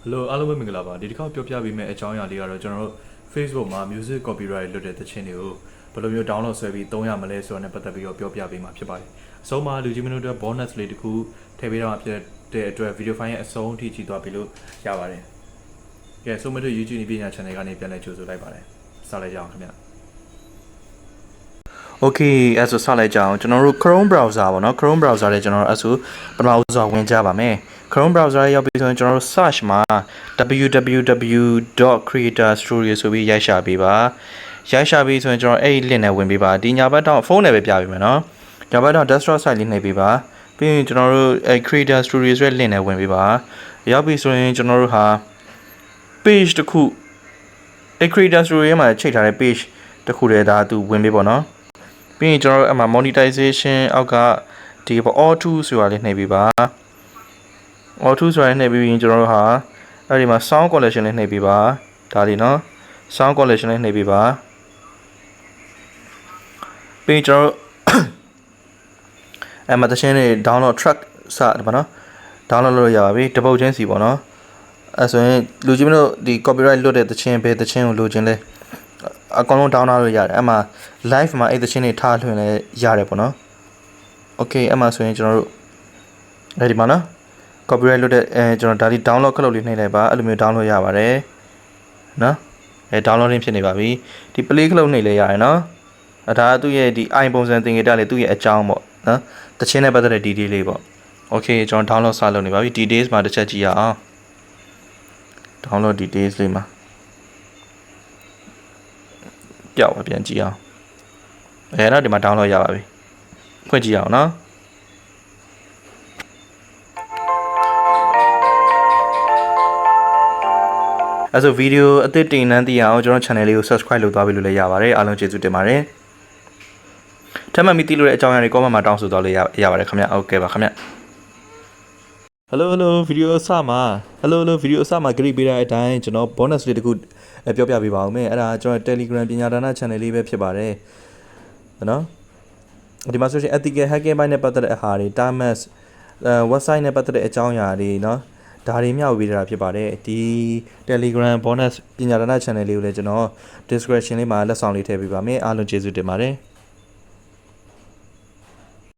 Hello အားလုံးပဲမင်္ဂလာပါဒီတစ်ခါပြောပြပေးမယ့်အကြောင်းအရာလေးကတော့ကျွန်တော်တို့ Facebook မှာ music copyright လွတ်တဲ့သချင်းတွေကိုဘယ်လိုမျိုး download ဆွဲပြီးသုံးရမလဲဆိုတာနဲ့ပတ်သက်ပြီးတော့ပြောပြပေးမှာဖြစ်ပါတယ်အဆုံးမှာလူကြီးမင်းတို့အတွက် bonus လေးတစ်ခုထည့်ပေးတော့မှာဖြစ်တဲ့အတွက် video file ရဲ့အဆုံးအထိကြည့်သွားပြီလို့ရပါတယ်ကဲဆိုမတို့ YouTube ပညာ channel ကနေပြန်လည်ကြိုဆိုလိုက်ပါတယ်စလိုက်ကြအောင်ခင်ဗျOkay အဲ့ဆိုစလိုက်ကြအောင်ကျွန်တော်တို့ Chrome browser ပေါ့နော် Chrome browser နဲ့ကျွန်တော်တို့အဲ့ဆိုပထမဦးစွာဝင်ကြပါမယ် Chrome browser ရောက်ပြီဆိုရင်ကျွန်တော်တို့ search မှာ www.creatorstudio ဆိုပြီးရိုက်ရှာပေးပါရိုက်ရှာပြီးဆိုရင်ကျွန်တော်အဲ့ဒီ link နဲ့ဝင်ပေးပါဒီညာဘက်တော့ဖုန်းနဲ့ပဲပြပေးမယ်နော်ညာဘက်တော့ desktop site လေးနှိပ်ပေးပါပြီးရင်ကျွန်တော်တို့အဲ့ Creator Studio ဆိုတဲ့ link နဲ့ဝင်ပေးပါရောက်ပြီဆိုရင်ကျွန်တော်တို့ဟာ page တစ်ခုအဲ့ Creator Studio ရဲ့မှာချိန်ထားတဲ့ page တစ်ခုတည်းဒါသူဝင်ပေးပေါ့နော်ပြီးရင်ကျွန်တော်တို့အမှ monetization အောက်ကဒီပေါ့ auto ဆိုတာလေးနှိပ်ပေးပါ auto ဆိုတာလေးနှိပ်ပြီးရင်ကျွန်တော်တို့ဟာအဲ့ဒီမှာ sound collection လေးနှိပ်ပေးပါဒါလေးနော် sound collection လေးနှိပ်ပေးပါပြီးရင်ကျွန်တော်တို့အဲ့မှာတခြင်းတွေ download track စတယ်ပေါ့နော် download လုပ်ရပါပြီတပုတ်ချင်းစီပေါ့နော်အဲ့ဆိုရင်လူကြီးမတို့ဒီ copyright လွတ်တဲ့တခြင်းဘယ်တခြင်းကိုလိုချင်လဲအကောင်လုံး download လုပ်ရတယ်အဲ့မှာ live မှာအဲ့တခြင်းတွေထားလွှင့်လဲရတယ်ပေါ့နော် okay အဲ့မှာဆိုရင်ကျွန်တော်တို့အဲ့ဒီမှာနော် copyright လွတ်တဲ့ကျွန်တော်ဒါလေး download ခလုတ်လေးနှိပ်လိုက်ပါအဲ့လိုမျိုး download ရပါတယ်နော်downloading ဖြစ်နေပါပြီဒီ play ခလုတ်နှိပ်လဲရတယ်နော်ဒါကသူ့ရဲ့ဒီ i ပုံစံသင်္ကေတလေးသူ့ရဲ့အကြောင်းပေါ့နော်တခြင်းနဲ့ပတ်သက်တဲ့ detail လေးပေါ့ okay ကျွန်တော် download စလုပ်နေပါပြီ details မှာတစ်ချက်ကြည့်ရအောင် download details လေးမှာပြောက်ပါပြန်ကြည့်အောင်အဲ့တော့ဒီမှာ download ရပါပြီဖွင့်ကြည့်အောင်နော်အဲ့ဆိုဗီဒီယိုအသစ်တင်နှန်းသိအောင်ကျွန်တော် channel လေးကို subscribe လုပ်သွားပြီလို့လည်းရပါတယ်အားလုံးကျေးဇူးတင်ပါတယ်ထပ်မံပြီးသိလို့တဲ့အကြောင်းအရာတွေ comment မှာတောင်းဆိုသွားလို့ရပါတယ်ခင်ဗျဟုတ်ကဲ့ပါခင်ဗျ Hello ဗီဒီယိုအစမှာ Hello ဗီဒီယိုအစမှာ grade ပေးတဲ့အတိုင်းကျွန်တော် bonus လေးတခုပြောပြပေးပါဦးမယ်အဲ့ဒါကျွန်တော် Telegram ပညာဒါန channel လေးပဲဖြစ်ပါတယ်နော်ဒီမှာဆိုရင် ethical hacking ဘိုင်းနဲ့ပတ်သက်တဲ့အဟာတွေ terms website နဲ့ပတ်သက်တဲ့အကြောင်းအရာတွေနော်ဒါတွေမျှဝေပေးတာဖြစ်ပါတယ်ဒီ Telegram bonus ပညာဒါန channel လေးကိုလည်းကျွန်တော် description လေးမှာလက်ဆောင်လေးထည့်ပေးပါမယ်အားလုံးကျေးဇူးတင်ပါတယ်